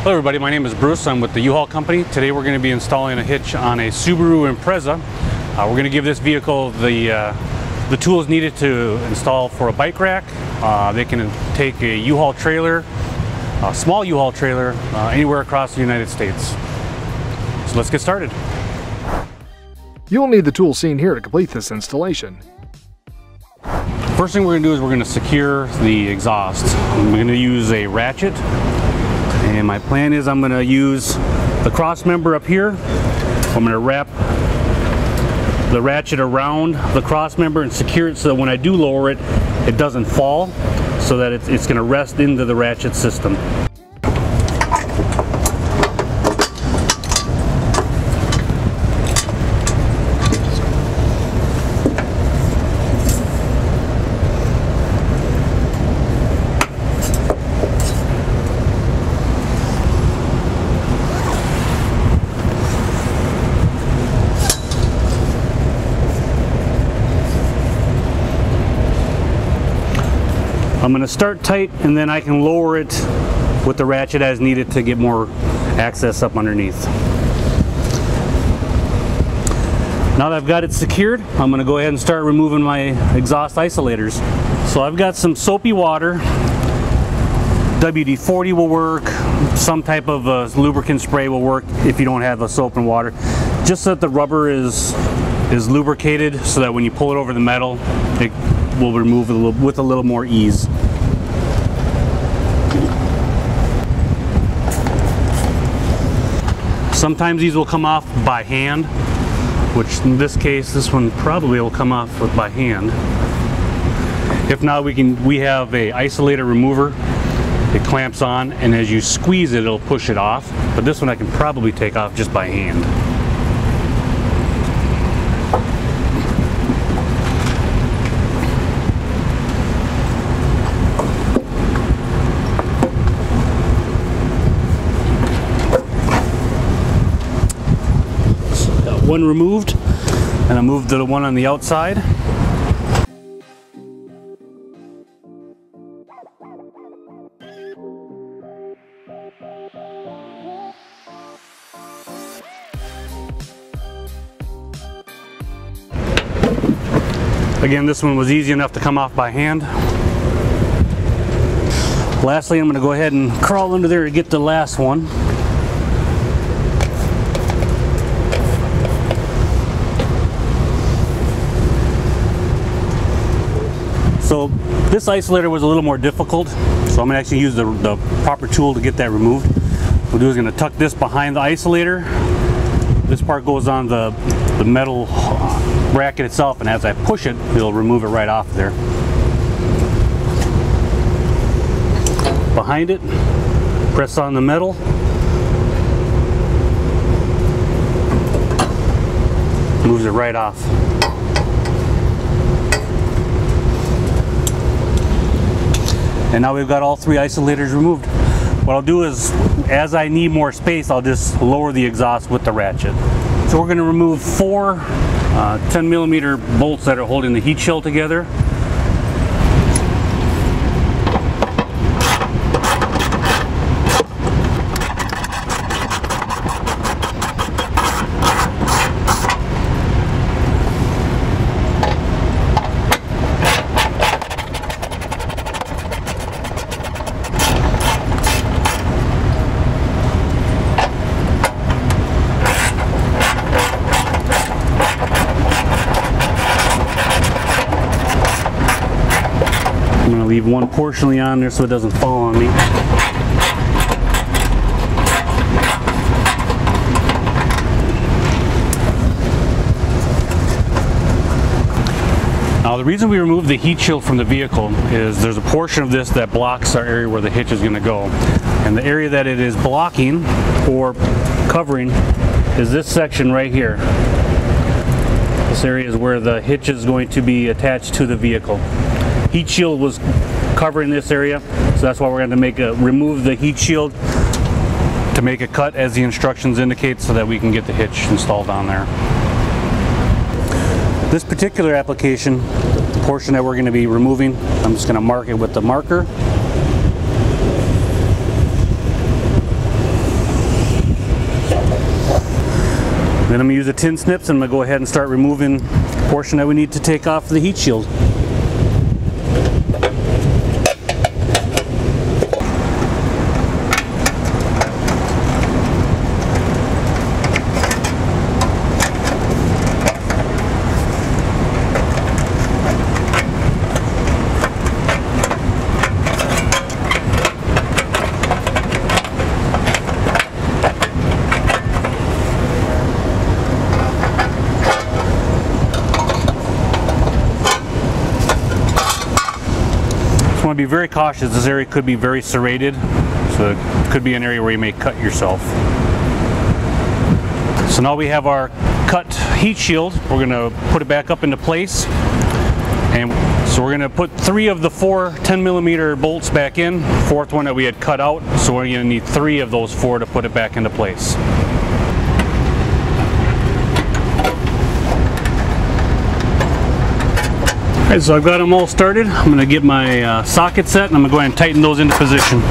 Hello everybody, my name is Bruce. I'm with the U-Haul company. Today we're going to be installing a hitch on a Subaru Impreza. We're going to give this vehicle the tools needed to install for a bike rack. They can take a U-Haul trailer, a small U-Haul trailer, anywhere across the United States. So let's get started. You'll need the tools seen here to complete this installation. First thing we're going to do is we're going to secure the exhaust. I'm going to use a ratchet. And my plan is I'm going to use the cross member up here. I'm going to wrap the ratchet around the cross member and secure it so that when I do lower it, it doesn't fall, so that it's going to rest into the ratchet system. I'm going to start tight and then I can lower it with the ratchet as needed to get more access up underneath. Now that I've got it secured, I'm going to go ahead and start removing my exhaust isolators. So I've got some soapy water. WD-40 will work. Some type of lubricant spray will work if you don't have the soap and water. Just so that the rubber is lubricated, so that when you pull it over the metal, it will remove it with a little more ease. Sometimes these will come off by hand, which in this case, this one probably will come off by hand. If not, we have a isolator remover. It clamps on, and as you squeeze it, it'll push it off. But this one I can probably take off just by hand. One removed, and I moved the one on the outside. Again, this one was easy enough to come off by hand. Lastly, I'm going to go ahead and crawl under there to get the last one. So this isolator was a little more difficult, so I'm going to actually use the proper tool to get that removed. What we'll do is going to tuck this behind the isolator. This part goes on the metal bracket itself, and as I push it, it'll remove it right off there. Behind it, press on the metal. Moves it right off. And now we've got all three isolators removed. What I'll do is, as I need more space, I'll just lower the exhaust with the ratchet. So we're going to remove four 10mm bolts that are holding the heat shield together. I'm going to leave one portionally on there so it doesn't fall on me. Now the reason we removed the heat shield from the vehicle is there's a portion of this that blocks our area where the hitch is going to go. And the area that it is blocking or covering is this section right here. This area is where the hitch is going to be attached to the vehicle. Heat shield was covering this area, so that's why we're going to remove the heat shield to make a cut as the instructions indicate, so that we can get the hitch installed on there. This particular application, the portion that we're going to be removing, I'm just going to mark it with the marker. Then I'm going to use the tin snips and I'm going to go ahead and start removing the portion that we need to take off the heat shield. Want to be very cautious. This area could be very serrated, so it could be an area where you may cut yourself. So now we have our cut heat shield. We're going to put it back up into place, and so we're going to put 3 of the 4 10mm bolts back in, 4th one that we had cut out, so we're going to need 3 of those 4 to put it back into place. Alright, so I've got them all started. I'm going to get my socket set and I'm going to go ahead and tighten those into position.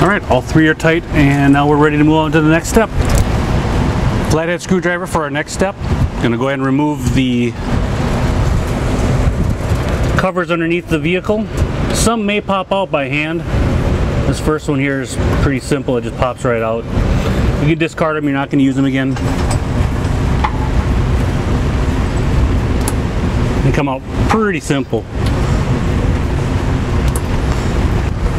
Alright, all 3 are tight, and now we're ready to move on to the next step. Flathead screwdriver for our next step. I'm going to go ahead and remove the covers underneath the vehicle. Some may pop out by hand. This first one here is pretty simple, it just pops right out. You can discard them, you're not going to use them again. They come out pretty simple.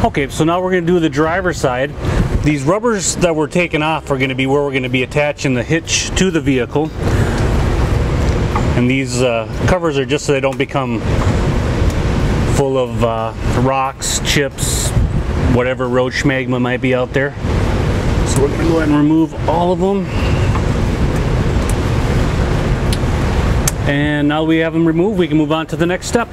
Okay, so now we're going to do the driver's side. These rubbers that we're taking off are going to be where we're going to be attaching the hitch to the vehicle. And these covers are just so they don't become full of rocks, chips, whatever road schmagma might be out there. So we're going to go ahead and remove all of them. And now we have them removed, we can move on to the next step.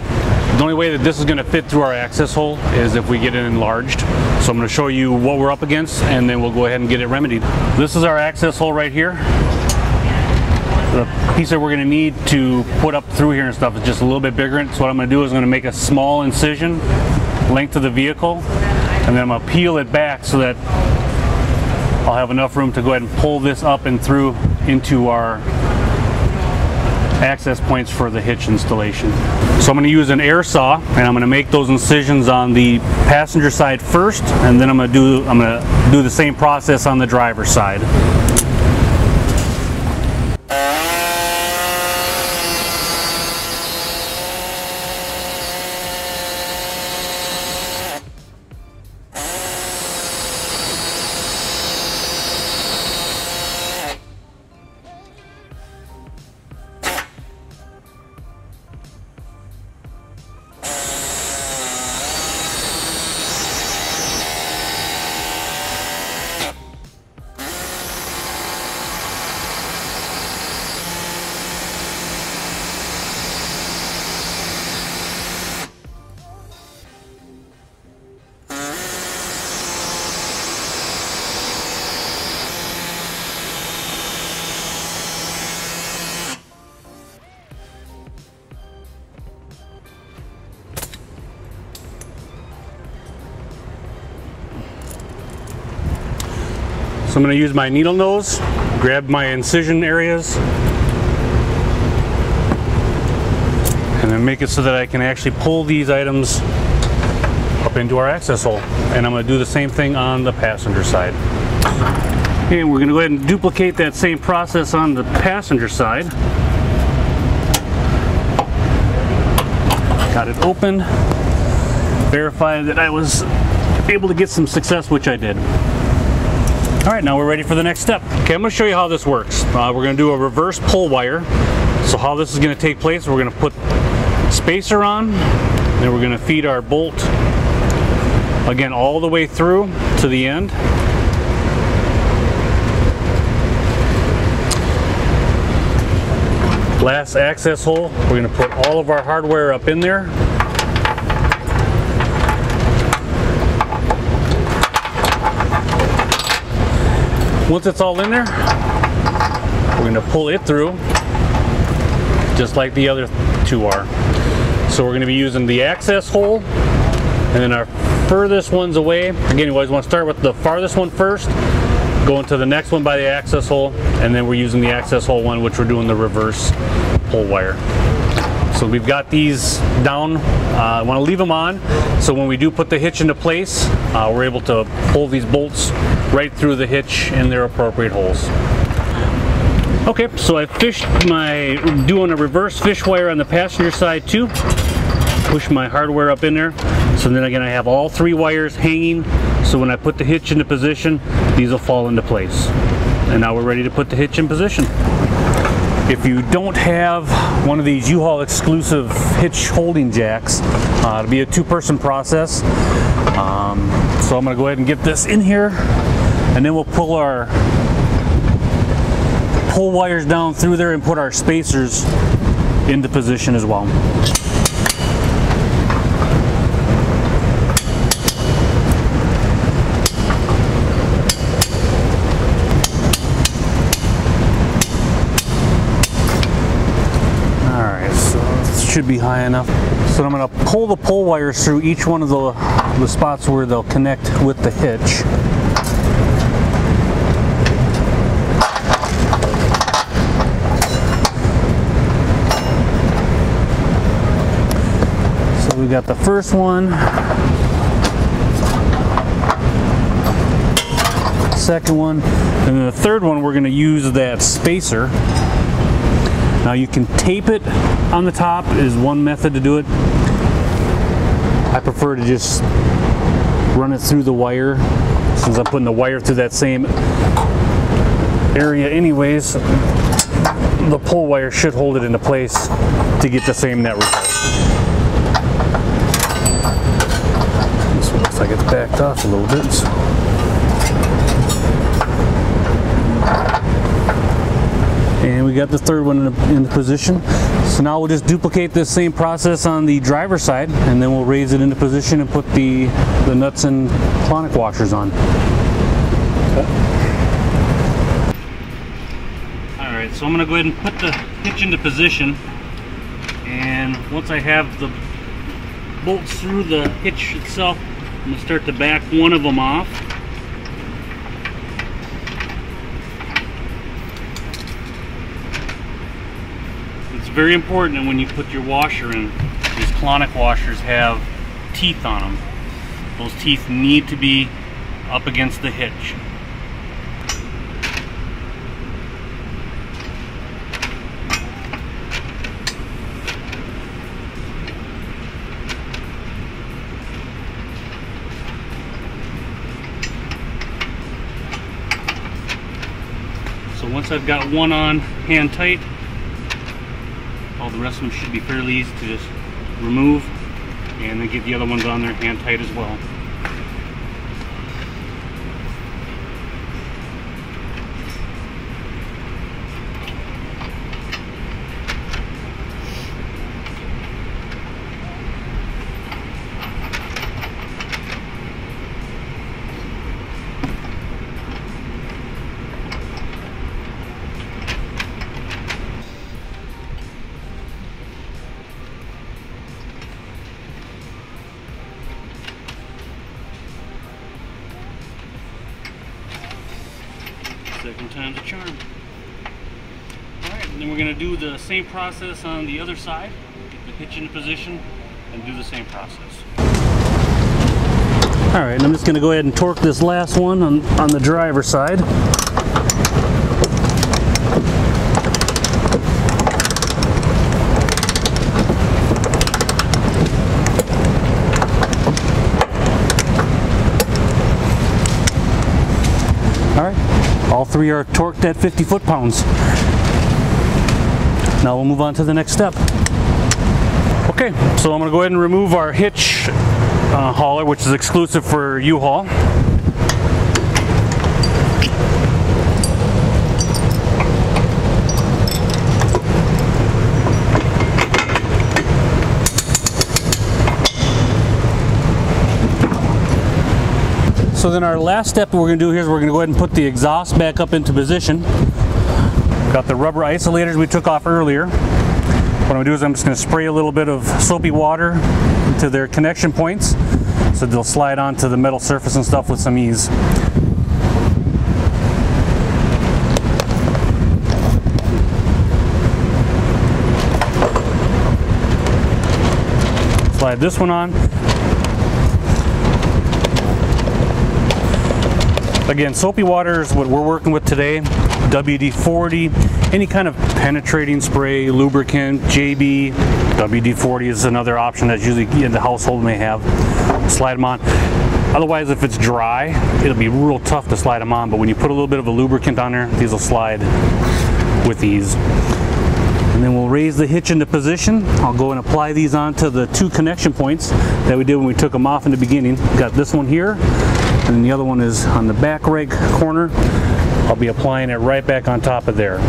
The only way that this is going to fit through our access hole is if we get it enlarged. So I'm going to show you what we're up against and then we'll go ahead and get it remedied. This is our access hole right here. The piece that we're going to need to put up through here and stuff is just a little bit bigger. So what I'm going to do is I'm going to make a small incision length of the vehicle, and then I'm going to peel it back so that I'll have enough room to go ahead and pull this up and through into our access points for the hitch installation. So I'm going to use an air saw and I'm going to make those incisions on the passenger side first, and then I'm going to do the same process on the driver's side. So I'm going to use my needle nose, grab my incision areas, and then make it so that I can actually pull these items up into our access hole. And I'm going to do the same thing on the passenger side. And we're going to go ahead and duplicate that same process on the passenger side. Got it open. Verify that I was able to get some success, which I did. Alright, now we're ready for the next step. Okay, I'm going to show you how this works. We're going to do a reverse pull wire. So how this is going to take place, we're going to put spacer on, then we're going to feed our bolt again all the way through to the end. Last access hole, we're going to put all of our hardware up in there. Once it's all in there, we're going to pull it through just like the other two are. So we're going to be using the access hole, and then our furthest ones away. Again, you always want to start with the farthest one first, go into the next one by the access hole, and then we're using the access hole one, which we're doing the reverse pull wire. So we've got these down. I want to leave them on, so when we do put the hitch into place, we're able to pull these bolts right through the hitch in their appropriate holes. Okay, so I doing a reverse fish wire on the passenger side too. Push my hardware up in there. So then again, I have all 3 wires hanging. So when I put the hitch into position, these will fall into place. And now we're ready to put the hitch in position. If you don't have one of these U-Haul exclusive hitch holding jacks, it'll be a 2-person process. So I'm gonna go ahead and get this in here, and then we'll pull our pull wires down through there and put our spacers into position as well. Alright, so this should be high enough. So I'm going to pull the pull wires through each one of the spots where they'll connect with the hitch. We got the first one, second one, and then the third one we're going to use that spacer. Now you can tape it on the top is one method to do it. I prefer to just run it through the wire, since I'm putting the wire through that same area anyways. The pull wire should hold it into place to get the same net result. Looks like it's backed off a little bit. And we got the third one in position. So now we'll just duplicate this same process on the driver's side, and then we'll raise it into position and put the nuts and clonic washers on. Alright, so I'm going to go ahead and put the hitch into position, and once I have the bolts through the hitch itself, I'm going to start to back one of them off. It's very important that when you put your washer in, these clonic washers have teeth on them. Those teeth need to be up against the hitch. So once I've got one on hand tight, all the rest of them should be fairly easy to just remove, and then get the other ones on there hand tight as well. Second time's a charm. Alright, and then we're going to do the same process on the other side. Get the hitch into position and do the same process. Alright, and I'm just going to go ahead and torque this last one on the driver's side. Alright. All three are torqued at 50 foot-pounds. Now we'll move on to the next step. Okay, so I'm going to go ahead and remove our hitch hauler, which is exclusive for U-Haul. So then our last step we're going to do here is we're going to go ahead and put the exhaust back up into position. Got the rubber isolators we took off earlier. What I'm going to do is I'm just going to spray a little bit of soapy water into their connection points so they'll slide onto the metal surface and stuff with some ease. Slide this one on. Again, soapy water is what we're working with today. WD-40, any kind of penetrating spray, lubricant, JB. WD-40 is another option that usually in the household may have. Slide them on. Otherwise, if it's dry, it'll be real tough to slide them on, but when you put a little bit of a lubricant on there, these will slide with ease. And then we'll raise the hitch into position. I'll go and apply these onto the two connection points that we did when we took them off in the beginning. Got this one here, and then the other one is on the back right corner. I'll be applying it right back on top of there.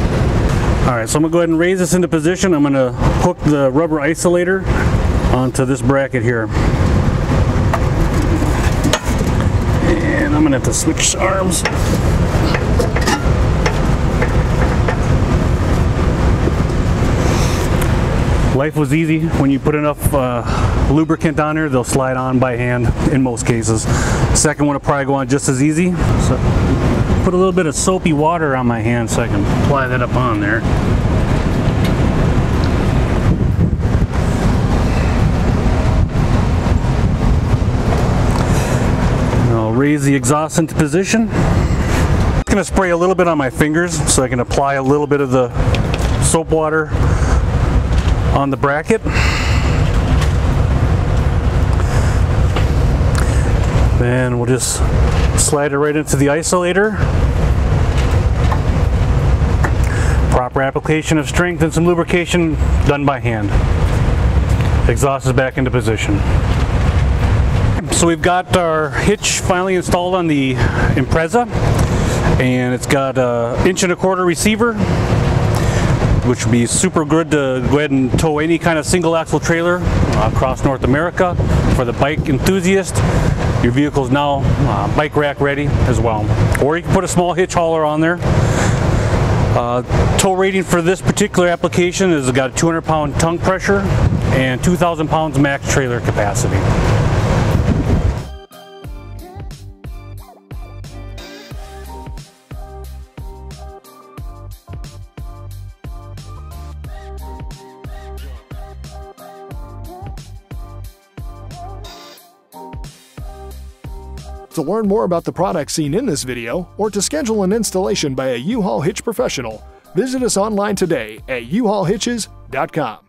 Alright, so I'm going to go ahead and raise this into position. I'm going to hook the rubber isolator onto this bracket here. And I'm going to have to switch arms. Life was easy. When you put enough lubricant on there, they'll slide on by hand in most cases. Second one will probably go on just as easy. So put a little bit of soapy water on my hand so I can apply that up on there. And I'll raise the exhaust into position. I'm going to spray a little bit on my fingers so I can apply a little bit of the soap water on the bracket. Then we'll just slide it right into the isolator. Proper application of strength and some lubrication done by hand. Exhaust is back into position. So we've got our hitch finally installed on the Impreza, and it's got an 1.25" receiver, which would be super good to go ahead and tow any kind of single axle trailer across North America. For the bike enthusiast, your vehicle is now bike rack ready as well. Or you can put a small hitch hauler on there. Tow rating for this particular application is got a 200-pound tongue pressure and 2,000 pounds max trailer capacity. To learn more about the products seen in this video, or to schedule an installation by a U-Haul Hitch professional, visit us online today at uhaulhitches.com.